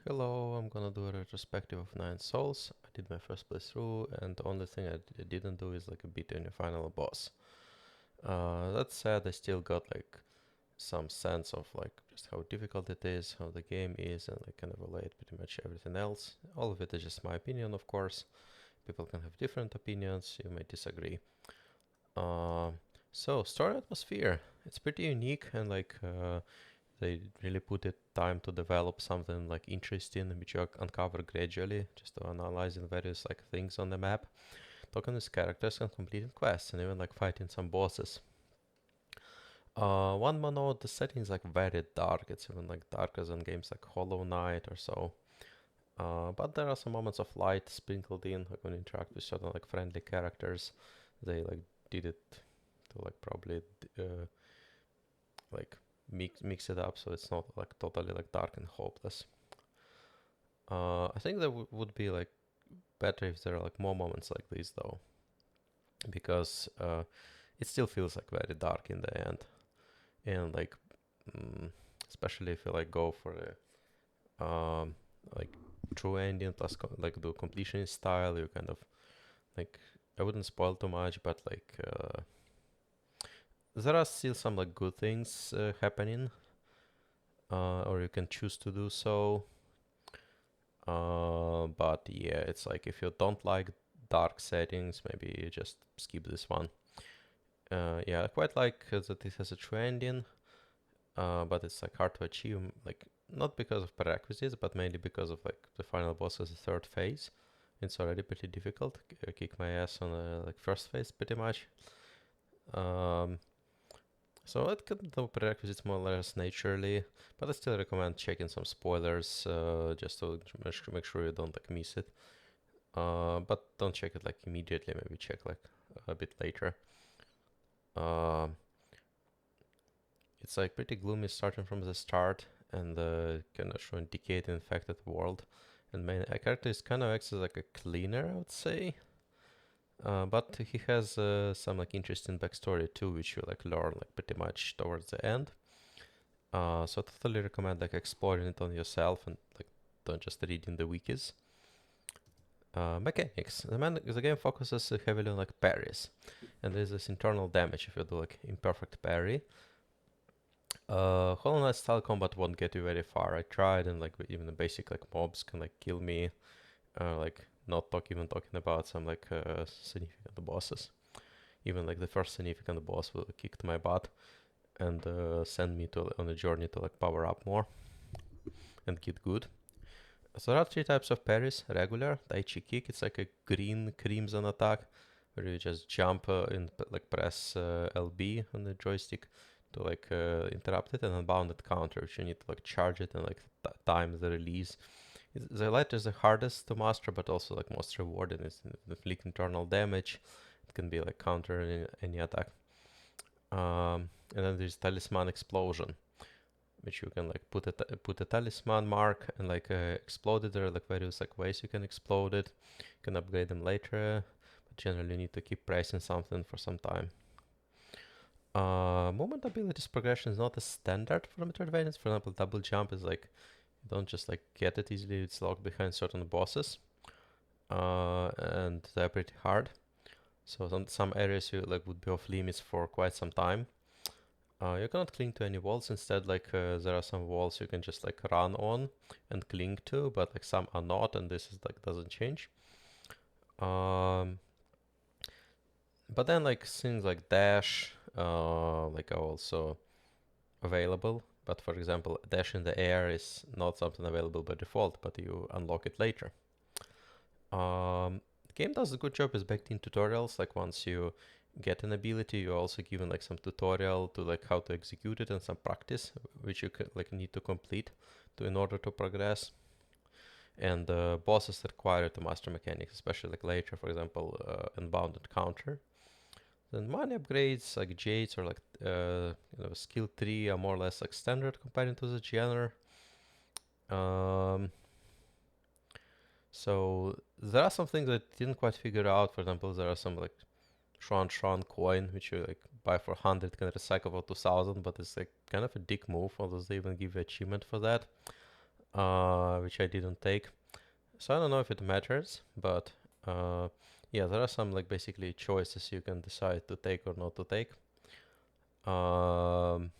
Hello, I'm gonna do a retrospective of 9 Souls. I did my first playthrough, and the only thing I didn't do is like a beat any final boss. That said, I still got like some sense of like just how difficult it is, how the game is, and like kind of relate pretty much everything else. All of it is just my opinion, of course. People can have different opinions, you may disagree. Uh, so, story atmosphere. It's pretty unique and they really put it time to develop something like interesting, which you uncover gradually, just to analyzing various like things on the map, talking with characters and completing quests, and even like fighting some bosses. One more note: the setting is like very dark. It's even like darker than games like Hollow Knight or so. But there are some moments of light sprinkled in, like when you interact with certain like friendly characters. They like did it to like probably like mix it up so it's not like totally like dark and hopeless. I think that would be like better if there are like more moments like this though, because it still feels like very dark in the end, and like especially if you like go for a like true ending plus like do completion style, you kind of like I wouldn't spoil too much, but like there are still some like good things happening, or you can choose to do so. But yeah, it's like if you don't like dark settings, maybe you just skip this one. Yeah, I quite like that it has a true ending, but it's like hard to achieve, like not because of prerequisites, but mainly because of like the final boss is the third phase. It's already pretty difficult. Kick my ass on the like first phase pretty much. Um, so it could do prerequisites more or less naturally, but I still recommend checking some spoilers just to make sure you don't like miss it. But don't check it like immediately. Maybe check like a bit later. Uh, it's like pretty gloomy starting from the start, and kind of showing decayed and infected world. And main character is kind of acts as like a cleaner, I would say. But he has some like interesting backstory too, which you like learn like pretty much towards the end. So I totally recommend like exploring it on yourself and like don't just read in the wikis. Mechanics. The game focuses heavily on like parries, and there's this internal damage if you do like imperfect parry. Hollow Knight style combat won't get you very far. I tried, and like even the basic like mobs can like kill me. Like not even talking about some like significant bosses. Even like the first significant boss will kicked my butt and send me to on a journey to like power up more and get good. So there are three types of parries: regular, Daichi kick. It's like a green crimson attack where you just jump and like press LB on the joystick to like interrupt it, and unbounded counter, which you need to like charge it and like time the release. The latter is the hardest to master, but also like most rewarding. It's inflict internal damage. It can be like counter any attack. And then there's talisman explosion, which you can like put a talisman mark and like explode it. There are like various like ways you can explode it. You can upgrade them later, but generally you need to keep pressing something for some time. Movement abilities progression is not a standard for Metroidvania. For example, double jump is like you don't just like get it easily. It's locked behind certain bosses, and they're pretty hard. So some areas you like would be off limits for quite some time. You cannot cling to any walls. Instead, like there are some walls you can just like run on and cling to, but like some are not, and this is like doesn't change. Um, but then like things like dash, like are also available. But for example, dash in the air is not something available by default, but you unlock it later. The game does a good job with baked-in tutorials. Like once you get an ability, you're also given like some tutorial to like how to execute it and some practice, which you like need to complete to in order to progress. And bosses require you to master mechanics, especially like later, for example, unbounded counter. Then money upgrades like jades or like skill tree are more or less like standard compared to the genre. Um, so there are some things that I didn't quite figure out. For example, there are some like Shuan coin, which you like buy for 100, can recycle for 2000, but it's like kind of a dick move, although they even give you achievement for that. which I didn't take. So I don't know if it matters, but yeah, there are some like basically choices you can decide to take or not to take. Um,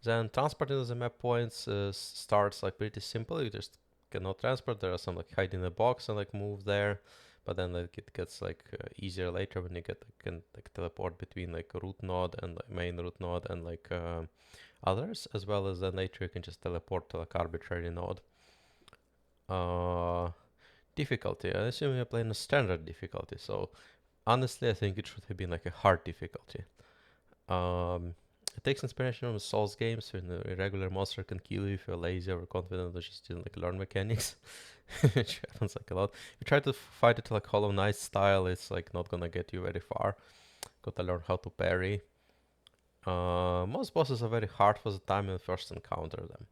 then transporting to the map points starts like pretty simple. You just cannot transport. There are some like hide in a box and like move there, but then like it gets like easier later when you get can like teleport between like a root node and like main root node and like others, as well as then later you can just teleport to like arbitrary node. Uh, difficulty. I assume you're playing a standard difficulty, so honestly, I think it should have been like a hard difficulty. Um, it takes inspiration from Souls games when a regular monster can kill you if you're lazy or confident or just didn't like learn mechanics, which happens like a lot. If you try to fight it like Hollow Knight style, it's like not gonna get you very far. Gotta learn how to parry. Most bosses are very hard for the time you first encounter them.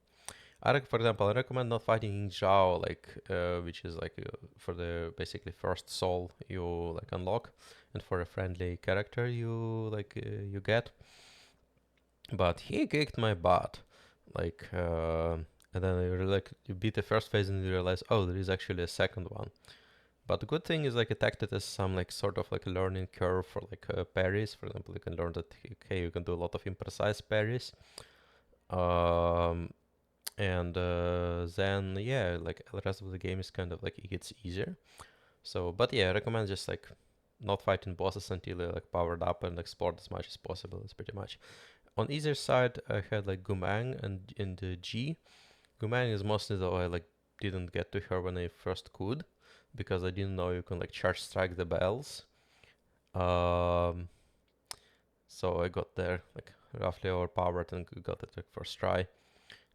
For example, I recommend not fighting in Zhao, like which is like for the basically first soul you like unlock, and for a friendly character you get. But he kicked my butt, like, and then you beat the first phase and you realize, oh, there is actually a second one. But the good thing is like it acted as some like sort of like a learning curve for like parries. For example, you can learn that okay, you can do a lot of imprecise parries. Um, and then yeah, like the rest of the game is kind of like it gets easier. So, but yeah, I recommend just like not fighting bosses until you're like powered up and explored as much as possible. That's pretty much. On either side, I had like Gumang and in the G. Gumang is mostly though I like didn't get to her when I first could because I didn't know you can like charge strike the bells. Um, so I got there like roughly overpowered and got it like first try.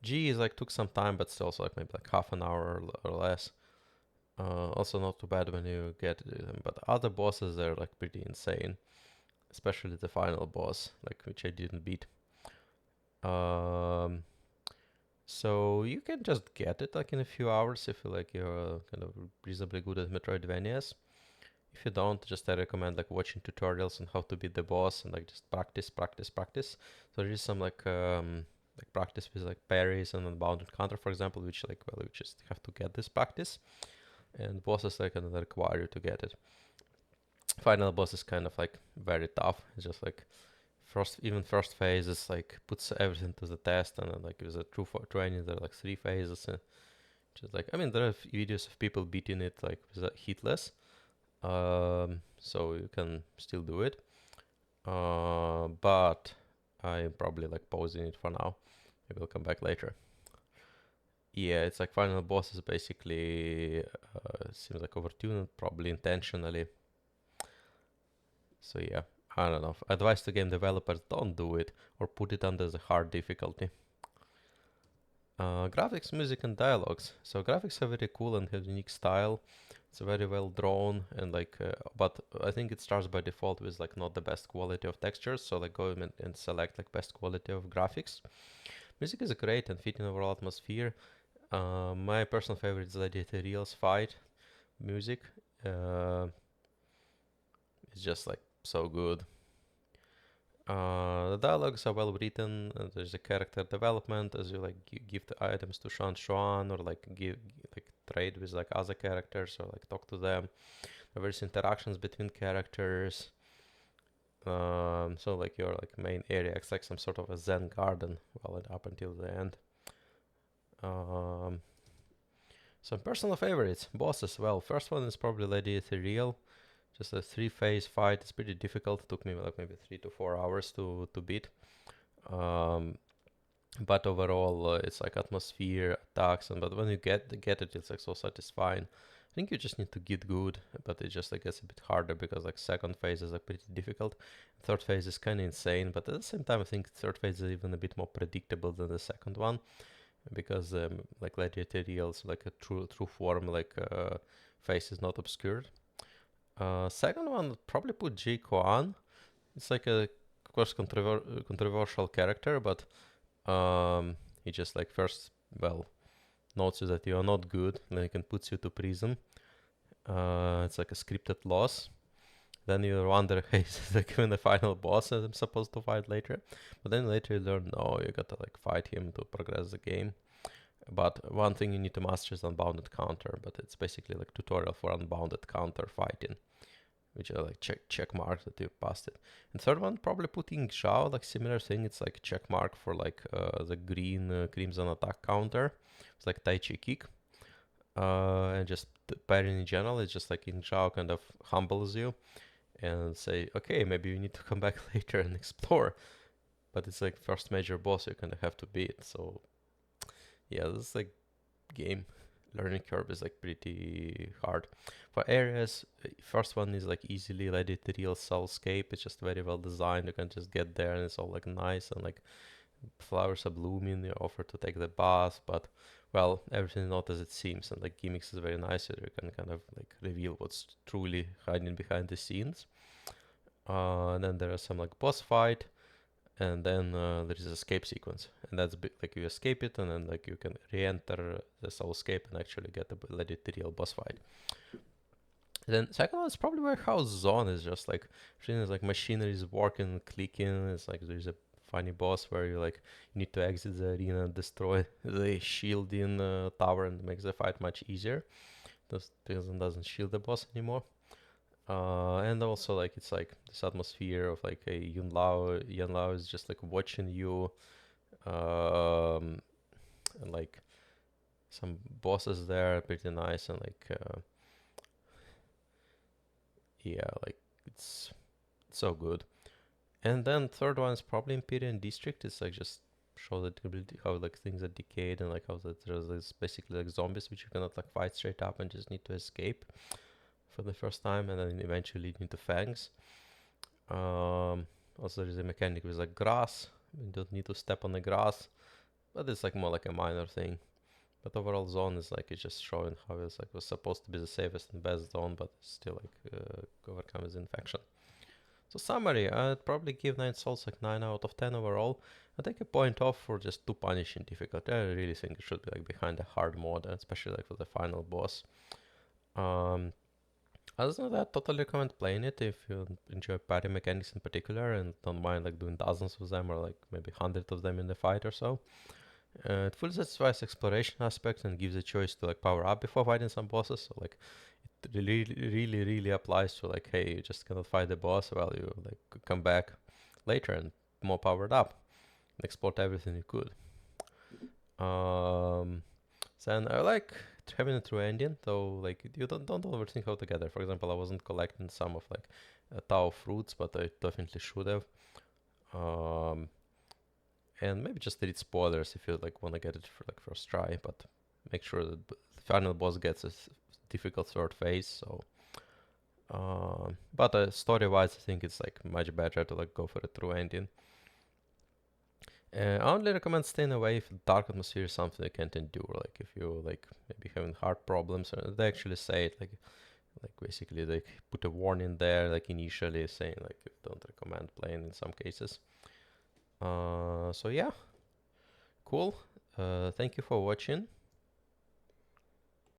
G is like took some time, but still, so like maybe like half an hour or less. Also not too bad when you get them, but other bosses are like pretty insane, especially the final boss, like which I didn't beat. Um, so you can just get it like in a few hours if you like you're kind of reasonably good at Metroidvanias. If you don't, just I recommend like watching tutorials on how to beat the boss and like just practice, practice, practice. So there is some like practice with like parries and unbounded counter, for example, which like well you just have to get this practice, and bosses like kind of require you to get it. Final boss is kind of like very tough. It's just like first phase is like puts everything to the test, and then like with a true training there are like 3 phases. Just like I mean there are videos of people beating it like with hitless, so you can still do it. But I'm probably like pausing it for now. Maybe I'll come back later. Yeah, it's like final boss is basically seems like overtuned, probably intentionally. So yeah, I don't know. Advice to game developers: don't do it or put it under the hard difficulty. Graphics, music, and dialogues. So graphics are very cool and have unique style. It's very well drawn and like, but I think it starts by default with like not the best quality of textures. So like go and select like best quality of graphics. Music is great and fitting overall atmosphere. My personal favorite is the Reels fight music. Uh, it's just like so good. The dialogues are well written. There's a character development as you like give the items to Shuan or like give like trade with like other characters or like talk to them. There's interactions between characters. So like your like main area acts like some sort of a Zen garden, well up until the end. Um, some personal favorites, bosses. Well, first one is probably Lady Ethereal. Just a 3-phase fight. It's pretty difficult. It took me like maybe 3 to 4 hours to beat. Um, but overall, it's like atmosphere, attacks, and but when you get it, it's like so satisfying. I think you just need to get good, but it just like gets a bit harder because like second phase is like pretty difficult. Third phase is kind of insane, but at the same time, I think third phase is even a bit more predictable than the second one because like Legendary also like a true form like face is not obscured. Second one probably put Jay Kwan. It's like a of course controversial character, but he just like first well notices that you are not good, then he can put you to prison. It's like a scripted loss. Then you wonder, hey, is like even the final boss that I'm supposed to fight later? But then later you learn, no, you gotta like fight him to progress the game. But one thing you need to master is unbounded counter, but it's basically like tutorial for unbounded counter fighting, which are like check marks that you passed it. And third one, probably putting Zhao, like similar thing. It's like check mark for like the green crimson attack counter. It's like Tai Chi kick. And just parrying in general, it's just like in Zhao kind of humbles you and say, okay, maybe you need to come back later and explore. But it's like first major boss you kind of have to beat. So yeah, this is like game learning curve is like pretty hard. For areas, first one is like easily let it real soulscape. It's just very well designed. You can just get there and it's all like nice and like flowers are blooming. You offer to take the bath, but well, everything is not as it seems. And like gimmicks is very nice. So you can kind of like reveal what's truly hiding behind the scenes. And then there are some like boss fight, and then there is escape sequence, and that's like you escape it, and then like you can re-enter the soulscape and actually get a real boss fight. Then second one is probably warehouse zone. Is just like is like machinery is working, clicking. It's like there's a funny boss where you like you need to exit the arena and destroy the shield in tower, and makes the fight much easier. Doesn't shield the boss anymore. And also like it's like this atmosphere of like a Yun Lao is just like watching you, and like some bosses there are pretty nice, and like yeah, like it's so good. And then third one is probably Imperial District. It's like just show the ability how like things are decayed, and like how there's this basically like zombies which you cannot like fight straight up and just need to escape for the first time, and then eventually lead into fangs. Also, there is a mechanic with like grass. You don't need to step on the grass, but it's like more like a minor thing. But overall, zone is like it's just showing how it's like was supposed to be the safest and best zone, but still like overcomes infection. So summary, I'd probably give Nine Souls like 9 out of 10 overall. I take a point off for just too punishing difficult. I really think it should be like behind a hard mode, especially like for the final boss. Um, Other than that, totally recommend playing it if you enjoy parry mechanics in particular and don't mind like doing dozens of them or like maybe hundreds of them in the fight or so. It fully satisfies exploration aspect and gives a choice to like power up before fighting some bosses. So like it really applies to like, hey, you just cannot fight the boss. Well, you like come back later and more powered up and export everything you could. Then I like having a true ending, though. Like you don't overthink altogether. For example, I wasn't collecting some of like a Tao fruits, but I definitely should have. Um, and maybe just read spoilers if you like want to get it for like first try, but make sure that the final boss gets a difficult third phase. So, but story-wise, I think it's like much better to like go for a true ending. I only recommend staying away if dark atmosphere is something you can't endure. Like if you like maybe having heart problems, or they actually say it like basically they put a warning there like initially saying like you don't recommend playing in some cases. So yeah, cool. Thank you for watching.